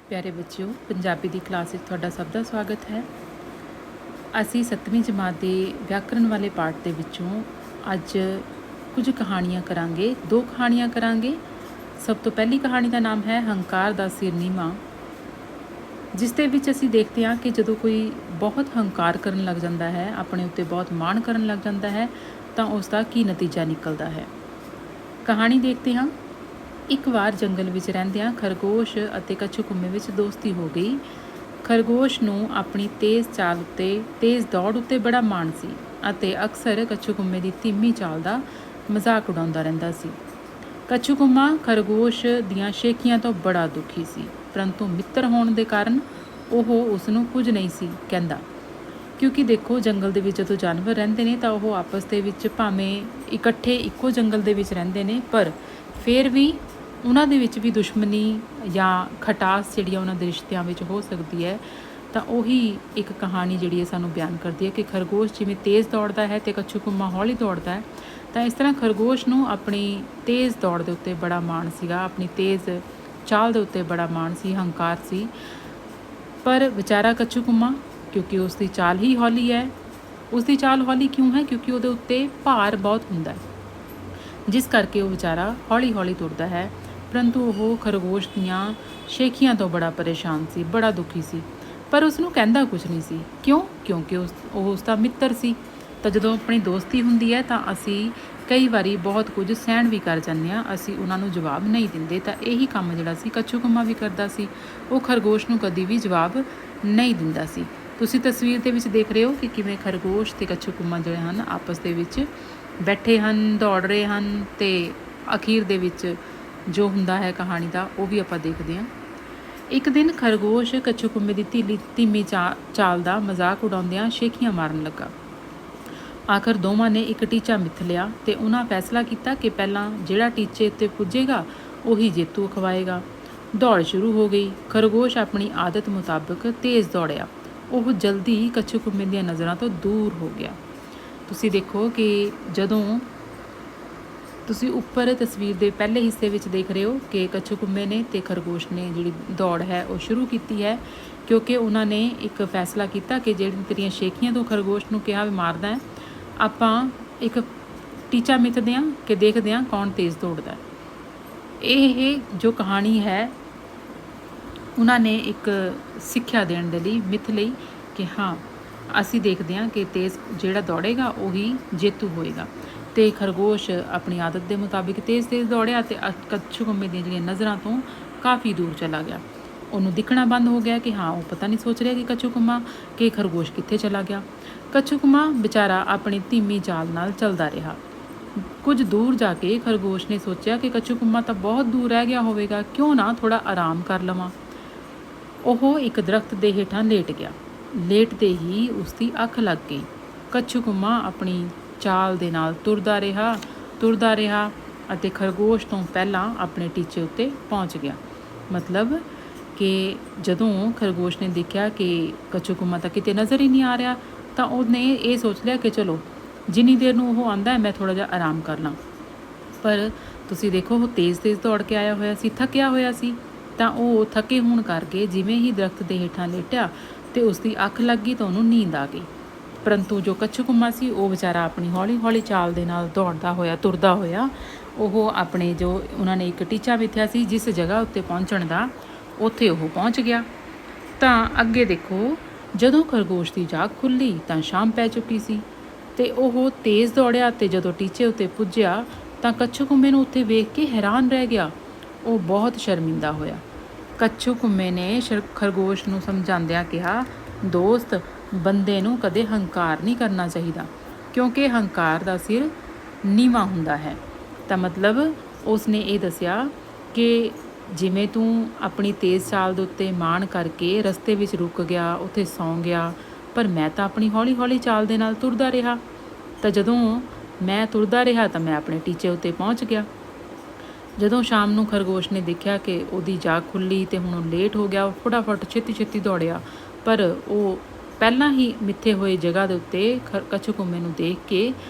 प्यारे बच्चों, पंजाबी की क्लास में तुहाडा सब का स्वागत है। असी 7वीं जमात के व्याकरण वाले पाठ के विचों अज कुछ कहानियाँ करांगे। 2 कहानियाँ करांगे। सब तो पहली कहानी का नाम है हंकार दा सिर नीवां, जिस दे विच असी देखते हैं कि जदों कोई बहुत हंकार करन लग जाता है, अपने उत्ते बहुत माण करन लग जाता है, तो उसका की नतीजा निकलता है। कहानी देखते हैं। एक बार जंगल विच रहिंदियां खरगोश अते कच्छू कुम्मे विच दोस्ती हो गई। खरगोश नूं अपनी तेज़ चाल उत्ते तेज़ दौड़ उत्ते बड़ा माण सी अते अक्सर कच्छू कुम्मे दी धीमी चाल दा मजाक उड़ाउंदा रहिंदा सी। कच्छू कुम्मा खरगोश दीआं शेखियां तो बड़ा दुखी सी, परंतु मित्र होण दे कारण ओह उस नूं कुਝ नहीं सी कहंदा। क्योंकि देखो, जंगल दे विच जदों जानवर रहिंदे ने तां ओह आपस दे विच भावें इकट्ठे इक्को जंगल दे विच रहिंदे ने, पर फिर भी उन्हां दे विच भी दुश्मनी या खटास जिहड़ी उन्हां दे रिश्तिਆਂ ਵਿੱਚ हो सकती है। ਤਾਂ ਉਹੀ ਇੱਕ ਕਹਾਣੀ ਜਿਹੜੀ ਹੈ ਸਾਨੂੰ ਬਿਆਨ ਕਰਦੀ ਹੈ ਕਿ ਖਰਗੋਸ਼ ਜਿਵੇਂ ਤੇਜ਼ ਦੌੜਦਾ ਹੈ ਤੇ ਕੱਛੂ ਕੁੰਮਾ ਹੌਲੀ ਦੌੜਦਾ ਹੈ, ਤਾਂ ਇਸ ਤਰ੍ਹਾਂ ਖਰਗੋਸ਼ ਨੂੰ ਆਪਣੀ ਤੇਜ਼ ਦੌੜ ਦੇ ਉੱਤੇ ਬੜਾ ਮਾਣ ਸੀਗਾ, ਆਪਣੀ ਤੇਜ਼ ਚਾਲ ਦੇ ਉੱਤੇ ਬੜਾ ਮਾਣ ਸੀ, ਹੰਕਾਰ ਸੀ। ਪਰ ਵਿਚਾਰਾ ਕੱਛੂ ਕੁੰਮਾ, ਕਿਉਂਕਿ ਉਸ ਦੀ ਚਾਲ ਹੀ ਹੌਲੀ ਹੈ। ਉਸ ਦੀ ਚਾਲ ਹੌਲੀ ਕਿਉਂ ਹੈ? ਕਿਉਂਕਿ ਉਹਦੇ ਉੱਤੇ ਭਾਰ ਬਹੁਤ ਹੁੰਦਾ ਹੈ, ਜਿਸ ਕਰਕੇ ਉਹ ਵਿਚਾਰਾ ਹੌਲੀ ਹੌਲੀ ਤੁਰਦਾ ਹੈ। परंतु वो खरगोश दियाँ शेखियां तो बड़ा परेशान सी, बड़ा दुखी सी, पर उसनूं कहंदा कुछ नहीं सी। क्यों? क्योंकि उसका मित्र सी। तो जदों अपनी दोस्ती हुंदी है तो असी कई बारी बहुत कुछ सहन भी कर जाते हैं, असी उन्होंने जवाब नहीं दिंदे। तो यही काम जिहड़ा सी कच्छू कुम्मा भी करदा सी, वो खरगोश नूं कदी भी जवाब नहीं दिंदा सी। तुसीं तस्वीर दे विच देख रहे हो कि किवें खरगोश ते कच्छू कुम्मा जिहड़े हन आपस दे विच बैठे हन, दौड़ रहे हन, ते अखीर दे विच जो हुंदा है कहानी का वो भी आपां देखते हैं। एक दिन खरगोश कच्छू कुम्मे की धीमी चाल का मजाक उड़ाउंदियां शेखियां मारन लगा। आखिर दोवां ने एक टीचा मिथ लिया तो उन्हां फैसला किया कि पहला जिहड़ा टीचे उत्ते पुजेगा उही जेतू खवाएगा। दौड़ शुरू हो गई। खरगोश अपनी आदत मुताबिक तेज़ दौड़िया। वह जल्दी कच्छू कुम्मे दी नज़रों तो दूर हो गया। तुसीं देखो कि जदों तुसी उपर तस्वीर के पहले हिस्से विच देख रहे हो कि कच्छू कुम्मे ने ते खरगोश ने जिहड़ी दौड़ है वो शुरू की है, क्योंकि उन्होंने एक फैसला किया कि जिहड़ी तेरियां शेखियां तो खरगोश नूं कहा भी मारदा है, आपां एक टीचा मिथदे हां कि देखदे हां कौन तेज़ दौड़दा है। ये जो कहानी है उन्होंने एक सिक्ख्या देण दे लई मिथ लई कि हाँ असी देखते हैं कि तेज़ जिहड़ा दौड़ेगा उही जेतू होएगा। तो खरगोश अपनी आदत के मुताबिक तेज़ दौड़िया तो कच्छू कुम्मे दी जिहड़ियां नज़रां तो काफ़ी दूर चला गया। उन्होंने दिखना बंद हो गया कि हाँ वो पता नहीं सोच रहा कि कच्छू कुम्मा कि खरगोश कित्थे चला गया। कच्छू कुम्मा बेचारा अपनी धीमी चाल नाल चलदा रहा। कुछ दूर जाके खरगोश ने सोचा कि कच्छू कुम्मा तो बहुत दूर रह गया होवेगा, क्यों ना थोड़ा आराम कर लवां। ओह एक दरख्त के हेठां लेट गया। लेटते ही उसकी अख लग गई। कच्छू कुम्मा अपनी चाल दे नाल तुरदा रहा अते खरगोश तो पहला अपने टीचे उत्ते पहुँच गया। मतलब कि जदों खरगोश ने देखा कि कच्छू कुम्मा तो किते नज़र ही नहीं आ रहा, तो उन्हें ये सोच लिया कि चलो जिन्नी देर नूं वो आंदा है मैं थोड़ा जिहा आराम कर ਲਾਂ। पर तुसीं देखो वो तेज़ दौड़ के आया होया सी, थकिया होया सी, तो वो थके होण करके जिवें ही दरख्त के हेठां लेटिया तो उसकी अख लग गई तो उन्होंने नींद आ गई। परंतु जो कच्छू कुम्मा सी वो बेचारा अपनी हौली हौली चाल दे नाल दौड़दा होया तुरदा होया वो अपने जो उन्होंने एक टीचा मिथ्या सी जिस जगह उत्ते पहुँचण दा उत्थे वो पहुँच गया। तो अगे देखो जदों खरगोश की जाग खुली तो शाम पै चुकी सी ते वो तेज़ दौड़िया तो जदों टीचे उत्ते पुज्जिया तो कच्छू कुम्मे नूं उत्थे वेख के हैरान रह गया। वो बहुत शर्मिंदा होया। कच्छू कुम्मे ने खरगोश नूं समझांदियां कहा, दोस्त बंदे नूं कदे हंकार नहीं करना चाहिए, क्योंकि हंकार दा सिर नीवां हुंदा है। तो मतलब उसने ये दसिया कि जिमें तू अपनी तेज़ चाल दे उत्ते माण करके रस्ते विच रुक गया, उत्थे सौ गया, पर मैं तो अपनी हौली हौली चाल दे नाल तुरदा रहा। तो जदों मैं तुरदा रहा तो मैं अपने टीचे उत्ते पहुँच गया। जदों शाम नूं खरगोश ने देखा कि उहदी जाग खुली तो हुण लेट हो गया, फटाफट छेती छेती दौड़िया, पर वो पहला ही मिथे हुए जगह के उत्ते कच्छू कुम्मे नूं देख के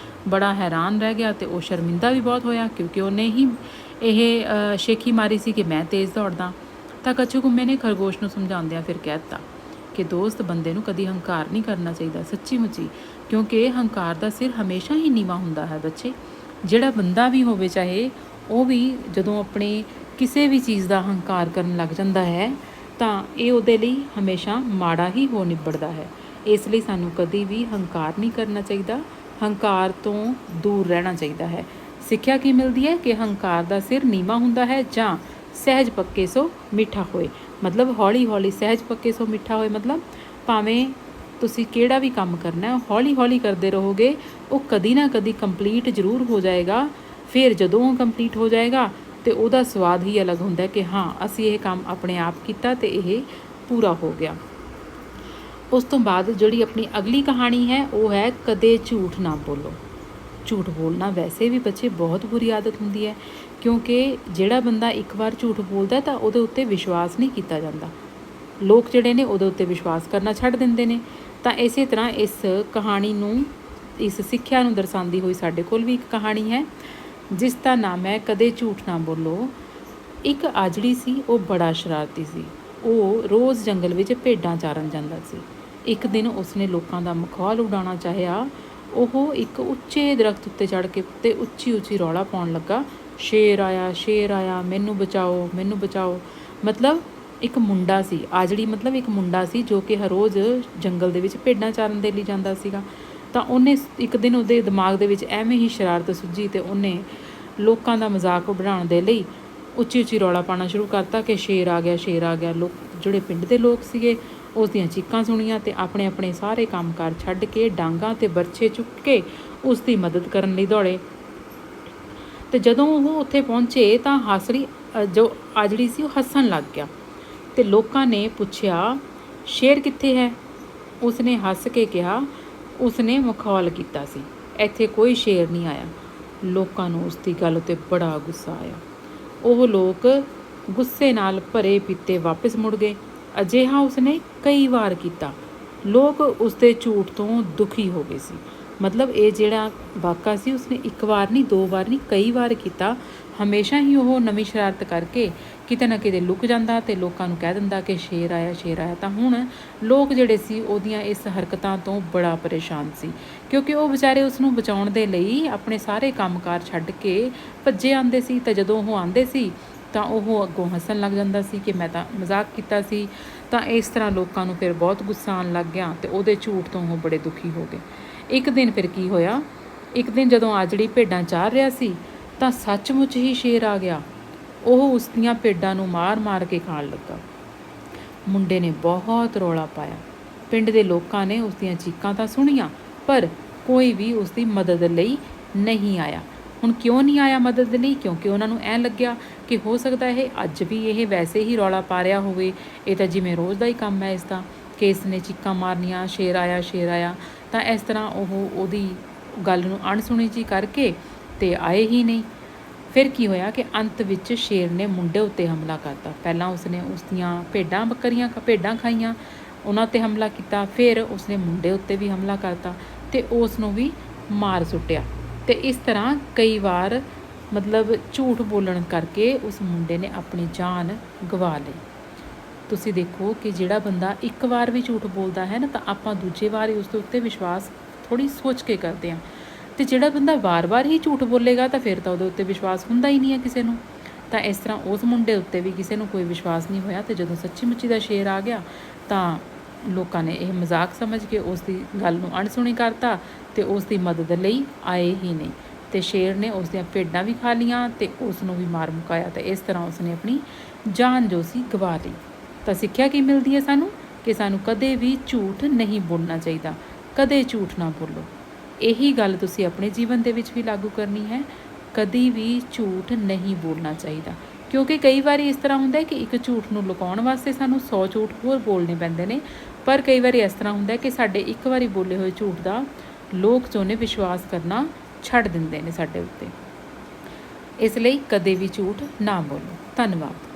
बड़ा हैरान रह गया। तो वह शर्मिंदा भी बहुत होया, क्योंकि उन्हें ही यह शेखी मारी सी कि मैं तेज़ दौड़दा। ਤਾਂ ਕੱਛੂ ਕੁੰਮੇ ਨੇ ਖਰਗੋਸ਼ ਨੂੰ ਸਮਝਾਉਂਦਿਆਂ ਫਿਰ ਕਹਿ ਦਿੱਤਾ ਕਿ ਦੋਸਤ, ਬੰਦੇ ਨੂੰ ਕਦੀ ਹੰਕਾਰ ਨਹੀਂ ਕਰਨਾ ਚਾਹੀਦਾ ਸੱਚੀ ਮੁੱਚੀ, ਕਿਉਂਕਿ ਹੰਕਾਰ ਦਾ ਸਿਰ ਹਮੇਸ਼ਾ ਹੀ ਨੀਵਾਂ ਹੁੰਦਾ ਹੈ ਬੱਚੇ। ਜਿਹੜਾ ਬੰਦਾ ਵੀ ਹੋਵੇ ਚਾਹੇ ਉਹ ਵੀ ਜਦੋਂ ਆਪਣੇ ਕਿਸੇ ਵੀ ਚੀਜ਼ ਦਾ ਹੰਕਾਰ ਕਰਨ ਲੱਗ ਜਾਂਦਾ ਹੈ ਤਾਂ ਇਹ ਉਹਦੇ ਲਈ ਹਮੇਸ਼ਾ ਮਾੜਾ ਹੀ ਹੋ ਨਿਬੜਦਾ ਹੈ। ਇਸ ਲਈ ਸਾਨੂੰ ਕਦੀ ਵੀ ਹੰਕਾਰ ਨਹੀਂ ਕਰਨਾ ਚਾਹੀਦਾ, ਹੰਕਾਰ ਤੋਂ ਦੂਰ ਰਹਿਣਾ ਚਾਹੀਦਾ ਹੈ। ਸਿੱਖਿਆ ਕੀ ਮਿਲਦੀ ਹੈ ਕਿ ਹੰਕਾਰ ਦਾ ਸਿਰ ਨੀਵਾਂ ਹੁੰਦਾ ਹੈ ਜਾਂ ਸਹਿਜ ਪੱਕੇ ਸੋ ਮਿੱਠਾ ਹੋਏ। ਮਤਲਬ ਹੌਲੀ ਹੌਲੀ, ਸਹਿਜ ਪੱਕੇ ਸੋ ਮਿੱਠਾ ਹੋਏ ਮਤਲਬ ਭਾਵੇਂ ਤੁਸੀਂ ਕਿਹੜਾ ਵੀ ਕੰਮ ਕਰਨਾ ਹੌਲੀ ਹੌਲੀ ਕਰਦੇ ਰਹੋਗੇ, ਉਹ ਕਦੀ ਨਾ ਕਦੀ ਕੰਪਲੀਟ ਜ਼ਰੂਰ ਹੋ ਜਾਏਗਾ। ਫਿਰ ਜਦੋਂ ਉਹ ਕੰਪਲੀਟ ਹੋ ਜਾਏਗਾ ਅਤੇ ਉਹਦਾ ਸਵਾਦ ਹੀ ਅਲੱਗ ਹੁੰਦਾ ਕਿ ਹਾਂ ਅਸੀਂ ਇਹ ਕੰਮ ਆਪਣੇ ਆਪ ਕੀਤਾ ਅਤੇ ਇਹ ਪੂਰਾ ਹੋ ਗਿਆ। ਉਸ ਤੋਂ ਬਾਅਦ ਜਿਹੜੀ ਆਪਣੀ ਅਗਲੀ ਕਹਾਣੀ ਹੈ ਉਹ ਹੈ ਕਦੇ ਝੂਠ ਨਾ ਬੋਲੋ। ਝੂਠ ਬੋਲਣਾ ਵੈਸੇ ਵੀ ਬੱਚੇ ਬਹੁਤ ਬੁਰੀ ਆਦਤ ਹੁੰਦੀ ਹੈ, ਕਿਉਂਕਿ ਜਿਹੜਾ ਬੰਦਾ ਇੱਕ ਵਾਰ ਝੂਠ ਬੋਲਦਾ ਤਾਂ ਉਹਦੇ ਉੱਤੇ ਵਿਸ਼ਵਾਸ ਨਹੀਂ ਕੀਤਾ ਜਾਂਦਾ। ਲੋਕ ਜਿਹੜੇ ਨੇ ਉਹਦੇ ਉੱਤੇ ਵਿਸ਼ਵਾਸ ਕਰਨਾ ਛੱਡ ਦਿੰਦੇ ਨੇ। ਤਾਂ ਇਸੇ ਤਰ੍ਹਾਂ ਇਸ ਕਹਾਣੀ ਨੂੰ, ਇਸ ਸਿੱਖਿਆ ਨੂੰ ਦਰਸਾਉਂਦੀ ਹੋਈ ਸਾਡੇ ਕੋਲ ਵੀ ਇੱਕ ਕਹਾਣੀ ਹੈ ਜਿਸ ਦਾ ਨਾਮ ਹੈ ਕਦੇ ਝੂਠ ਨਾ ਬੋਲੋ। ਇੱਕ ਆਜੜੀ ਸੀ, ਉਹ ਬੜਾ ਸ਼ਰਾਰਤੀ ਸੀ। ਉਹ ਰੋਜ਼ ਜੰਗਲ ਵਿੱਚ ਭੇਡਾਂ ਚਾਰਨ ਜਾਂਦਾ ਸੀ। ਇੱਕ ਦਿਨ ਉਸਨੇ ਲੋਕਾਂ ਦਾ ਮਖੌਲ ਉਡਾਉਣਾ ਚਾਹਿਆ। ਉਹ ਇੱਕ ਉੱਚੇ ਦਰਖਤ ਉੱਤੇ ਚੜ੍ਹ ਕੇ ਤੇ ਉੱਚੀ ਉੱਚੀ ਰੌਲਾ ਪਾਉਣ ਲੱਗਾ, ਸ਼ੇਰ ਆਇਆ, ਸ਼ੇਰ ਆਇਆ, ਮੈਨੂੰ ਬਚਾਓ, ਮੈਨੂੰ ਬਚਾਓ। ਮਤਲਬ ਇੱਕ ਮੁੰਡਾ ਸੀ, ਆਜੜੀ ਮਤਲਬ ਇੱਕ ਮੁੰਡਾ ਸੀ ਜੋ ਕਿ ਹਰ ਰੋਜ਼ ਜੰਗਲ ਦੇ ਵਿੱਚ ਭੇਡਾਂ ਚਾਰਨ ਦੇ ਲਈ ਜਾਂਦਾ ਸੀਗਾ। ਤਾਂ ਉਹਨੇ ਇੱਕ ਦਿਨ ਉਹਦੇ ਦਿਮਾਗ ਦੇ ਵਿੱਚ ਐਵੇਂ ਹੀ ਸ਼ਰਾਰਤ ਸੁੱਝੀ ਅਤੇ ਉਹਨੇ ਲੋਕਾਂ ਦਾ ਮਜ਼ਾਕ ਬਣਾਉਣ ਦੇ ਲਈ ਉੱਚੀ ਉੱਚੀ ਰੌਲਾ ਪਾਉਣਾ ਸ਼ੁਰੂ ਕਰਤਾ ਕਿ ਸ਼ੇਰ ਆ ਗਿਆ, ਸ਼ੇਰ ਆ ਗਿਆ। ਜਿਹੜੇ ਪਿੰਡ ਦੇ ਲੋਕ ਸੀਗੇ ਉਸ ਦੀਆਂ ਚੀਕਾਂ ਸੁਣੀਆਂ ਅਤੇ ਆਪਣੇ ਆਪਣੇ ਸਾਰੇ ਕੰਮਕਾਰ ਛੱਡ ਕੇ ਡਾਂਗਾਂ ਅਤੇ ਬਰਛੇ ਚੁੱਕ ਕੇ ਉਸ ਦੀ ਮਦਦ ਕਰਨ ਲਈ ਦੌੜੇ। ਅਤੇ ਜਦੋਂ ਉਹ ਉੱਥੇ ਪਹੁੰਚੇ ਤਾਂ ਹਾਸੜੀ ਜੋ ਆਜੜੀ ਸੀ ਉਹ ਹੱਸਣ ਲੱਗ ਗਿਆ ਅਤੇ ਲੋਕਾਂ ਨੇ ਪੁੱਛਿਆ, ਸ਼ੇਰ ਕਿੱਥੇ ਹੈ? ਉਸਨੇ ਹੱਸ ਕੇ ਕਿਹਾ, ਉਸਨੇ ਮਖੌਲ ਕੀਤਾ ਸੀ, ਇੱਥੇ ਕੋਈ ਸ਼ੇਰ ਨਹੀਂ ਆਇਆ। ਲੋਕਾਂ ਨੂੰ ਉਸ ਦੀ ਗੱਲ 'ਤੇ ਬੜਾ ਗੁੱਸਾ ਆਇਆ। ਉਹ ਲੋਕ ਗੁੱਸੇ ਨਾਲ ਭਰੇ ਪੀਤੇ ਵਾਪਸ ਮੁੜ ਗਏ। ਅਜਿਹਾ ਉਸਨੇ ਕਈ ਵਾਰ ਕੀਤਾ। ਲੋਕ ਉਸਦੇ ਝੂਠ ਤੋਂ ਦੁਖੀ ਹੋ ਗਏ ਸੀ। ਮਤਲਬ ਇਹ ਜਿਹੜਾ ਵਾਕਾ ਸੀ ਉਸਨੇ ਇੱਕ ਵਾਰ ਨਹੀਂ, ਦੋ ਵਾਰ ਨਹੀਂ, ਕਈ ਵਾਰ ਕੀਤਾ। ਹਮੇਸ਼ਾ ਹੀ ਉਹ ਨਵੀਂ ਸ਼ਰਾਰਤ ਕਰਕੇ ਕਿਤੇ ਨਾ ਕਿਤੇ ਲੁਕ ਜਾਂਦਾ ਅਤੇ ਲੋਕਾਂ ਨੂੰ ਕਹਿ ਦਿੰਦਾ ਕਿ ਸ਼ੇਰ ਆਇਆ, ਸ਼ੇਰ ਆਇਆ। ਤਾਂ ਹੁਣ ਲੋਕ ਜਿਹੜੇ ਸੀ ਉਹਦੀਆਂ ਇਸ ਹਰਕਤਾਂ ਤੋਂ ਬੜਾ ਪਰੇਸ਼ਾਨ ਸੀ, ਕਿਉਂਕਿ ਉਹ ਵਿਚਾਰੇ ਉਸ ਨੂੰ ਬਚਾਉਣ ਦੇ ਲਈ ਆਪਣੇ ਸਾਰੇ ਕੰਮਕਾਰ ਛੱਡ ਕੇ ਭੱਜੇ ਆਉਂਦੇ ਸੀ। ਤਾਂ ਜਦੋਂ ਉਹ ਆਉਂਦੇ ਸੀ ਤਾਂ ਉਹ ਅੱਗੋਂ ਹੱਸਣ ਲੱਗ ਜਾਂਦਾ ਸੀ ਕਿ ਮੈਂ ਤਾਂ ਮਜ਼ਾਕ ਕੀਤਾ ਸੀ। ਤਾਂ ਇਸ ਤਰ੍ਹਾਂ ਲੋਕਾਂ ਨੂੰ ਫਿਰ ਬਹੁਤ ਗੁੱਸਾ ਆਉਣ ਲੱਗ ਗਿਆ ਅਤੇ ਉਹਦੇ ਝੂਠ ਤੋਂ ਉਹ ਬੜੇ ਦੁਖੀ ਹੋ ਗਏ। ਇੱਕ ਦਿਨ ਫਿਰ ਕੀ ਹੋਇਆ, ਇੱਕ ਦਿਨ ਜਦੋਂ ਆਜੜੀ ਭੇਡਾਂ ਚਾਰ ਰਿਹਾ ਸੀ ਤਾਂ ਸੱਚਮੁੱਚ ਹੀ ਸ਼ੇਰ ਆ ਗਿਆ। ਉਹ ਉਸ ਦੀਆਂ ਭੇਡਾਂ ਨੂੰ ਮਾਰ ਕੇ ਖਾਣ ਲੱਗਾ। ਮੁੰਡੇ ਨੇ ਬਹੁਤ ਰੌਲਾ ਪਾਇਆ। ਪਿੰਡ ਦੇ ਲੋਕਾਂ ਨੇ ਉਸ ਦੀਆਂ ਚੀਕਾਂ ਤਾਂ ਸੁਣੀਆਂ, ਪਰ ਕੋਈ ਵੀ ਉਸ ਦੀ ਮਦਦ ਲਈ ਨਹੀਂ ਆਇਆ। ਹੁਣ ਕਿਉਂ ਨਹੀਂ ਆਇਆ ਮਦਦ ਲਈ? ਕਿਉਂਕਿ ਉਹਨਾਂ ਨੂੰ ਐਂ ਲੱਗਿਆ ਕਿ ਹੋ ਸਕਦਾ ਇਹ ਅੱਜ ਵੀ ਇਹ ਵੈਸੇ ਹੀ ਰੌਲਾ ਪਾ ਰਿਹਾ ਹੋਵੇ, ਇਹ ਤਾਂ ਜਿਵੇਂ ਰੋਜ਼ ਦਾ ਹੀ ਕੰਮ ਹੈ ਇਸਦਾ ਕਿ ਇਸ ਨੇ ਚੀਕਾਂ ਮਾਰਨੀਆਂ, ਸ਼ੇਰ ਆਇਆ, ਸ਼ੇਰ ਆਇਆ। ਤਾਂ ਇਸ ਤਰ੍ਹਾਂ ਉਹ ਉਹਦੀ ਗੱਲ ਨੂੰ ਅਣਸੁਣੀ ਜਿਹੀ ਕਰਕੇ ਅਤੇ ਆਏ ਹੀ ਨਹੀਂ। ਫਿਰ ਕੀ ਹੋਇਆ ਕਿ ਅੰਤ ਵਿੱਚ ਸ਼ੇਰ ਨੇ ਮੁੰਡੇ ਉੱਤੇ ਹਮਲਾ ਕਰਤਾ। ਪਹਿਲਾਂ ਉਸਨੇ ਉਸ ਦੀਆਂ ਭੇਡਾਂ ਖਾਈਆਂ, ਉਹਨਾਂ 'ਤੇ ਹਮਲਾ ਕੀਤਾ। ਫਿਰ ਉਸਨੇ ਮੁੰਡੇ ਉੱਤੇ ਵੀ ਹਮਲਾ ਕਰਤਾ ਅਤੇ ਉਸ ਨੂੰ ਵੀ ਮਾਰ ਸੁੱਟਿਆ। ਅਤੇ ਇਸ ਤਰ੍ਹਾਂ ਕਈ ਵਾਰ ਮਤਲਬ ਝੂਠ ਬੋਲਣ ਕਰਕੇ ਉਸ ਮੁੰਡੇ ਨੇ ਆਪਣੀ ਜਾਨ ਗਵਾ ਲਈ। ਤੁਸੀਂ ਦੇਖੋ ਕਿ ਜਿਹੜਾ ਬੰਦਾ ਇੱਕ ਵਾਰ ਵੀ ਝੂਠ ਬੋਲਦਾ ਹੈ ਨਾ, ਤਾਂ ਆਪਾਂ ਦੂਜੇ ਵਾਰ ਹੀ ਉਸ ਦੇ ਉੱਤੇ ਵਿਸ਼ਵਾਸ ਥੋੜ੍ਹੀ ਸੋਚ ਕੇ ਕਰਦੇ ਹਾਂ। ਅਤੇ ਜਿਹੜਾ ਬੰਦਾ ਵਾਰ-ਵਾਰ ਹੀ ਝੂਠ ਬੋਲੇਗਾ ਤਾਂ ਫਿਰ ਤਾਂ ਉਹਦੇ ਉੱਤੇ ਵਿਸ਼ਵਾਸ ਹੁੰਦਾ ਹੀ ਨਹੀਂ ਹੈ ਕਿਸੇ ਨੂੰ। ਤਾਂ ਇਸ ਤਰ੍ਹਾਂ ਉਸ ਮੁੰਡੇ ਉੱਤੇ ਵੀ ਕਿਸੇ ਨੂੰ ਕੋਈ ਵਿਸ਼ਵਾਸ ਨਹੀਂ ਹੋਇਆ। ਅਤੇ ਜਦੋਂ ਸੱਚੀ ਮੁੱਚੀ ਦਾ ਸ਼ੇਰ ਆ ਗਿਆ ਤਾਂ ਲੋਕਾਂ ਨੇ ਇਹ ਮਜ਼ਾਕ ਸਮਝ ਕੇ ਉਸ ਦੀ ਗੱਲ ਨੂੰ ਅਣਸੁਣੀ ਕਰਤਾ ਅਤੇ ਉਸ ਦੀ ਮਦਦ ਲਈ ਆਏ ਹੀ ਨਹੀਂ। ਅਤੇ ਸ਼ੇਰ ਨੇ ਉਸ ਦੀਆਂ ਭੇਡਾਂ ਵੀ ਖਾ ਲਈਆਂ ਅਤੇ ਉਸ ਨੂੰ ਵੀ ਮਾਰ ਮੁਕਾਇਆ। ਅਤੇ ਇਸ ਤਰ੍ਹਾਂ ਉਸਨੇ ਆਪਣੀ ਜਾਨ ਜੋ ਸੀ ਗਵਾ ਲਈ। ਤਾਂ ਸਿੱਖਿਆ ਕੀ ਮਿਲਦੀ ਹੈ ਸਾਨੂੰ ਕਿ ਸਾਨੂੰ ਕਦੇ ਵੀ ਝੂਠ ਨਹੀਂ ਬੋਲਣਾ ਚਾਹੀਦਾ, ਕਦੇ ਝੂਠ ਨਾ ਬੋਲੋ। ਇਹੀ ਗੱਲ ਤੁਸੀਂ ਆਪਣੇ ਜੀਵਨ ਦੇ ਵਿੱਚ ਵੀ ਲਾਗੂ ਕਰਨੀ ਹੈ। ਕਦੀ ਵੀ ਝੂਠ ਨਹੀਂ ਬੋਲਣਾ ਚਾਹੀਦਾ, ਕਿਉਂਕਿ ਕਈ ਵਾਰੀ ਇਸ ਤਰ੍ਹਾਂ ਹੁੰਦਾ ਹੈ ਕਿ ਇੱਕ ਝੂਠ ਨੂੰ ਲੁਕਾਉਣ ਵਾਸਤੇ ਸਾਨੂੰ 100 ਝੂਠ ਹੋਰ ਬੋਲਣੇ ਪੈਂਦੇ ਨੇ। ਪਰ ਕਈ ਵਾਰੀ ਇਸ ਤਰ੍ਹਾਂ ਹੁੰਦਾ ਹੈ ਕਿ ਸਾਡੇ ਇੱਕ ਵਾਰੀ ਬੋਲੇ ਹੋਏ ਝੂਠ ਦਾ ਲੋਕ ਜੋ ਨੇ ਵਿਸ਼ਵਾਸ ਕਰਨਾ ਛੱਡ ਦਿੰਦੇ ਨੇ ਸਾਡੇ ਉੱਤੇ। ਇਸ ਲਈ ਕਦੇ ਵੀ ਝੂਠ ਨਾ ਬੋਲੋ। ਧੰਨਵਾਦ।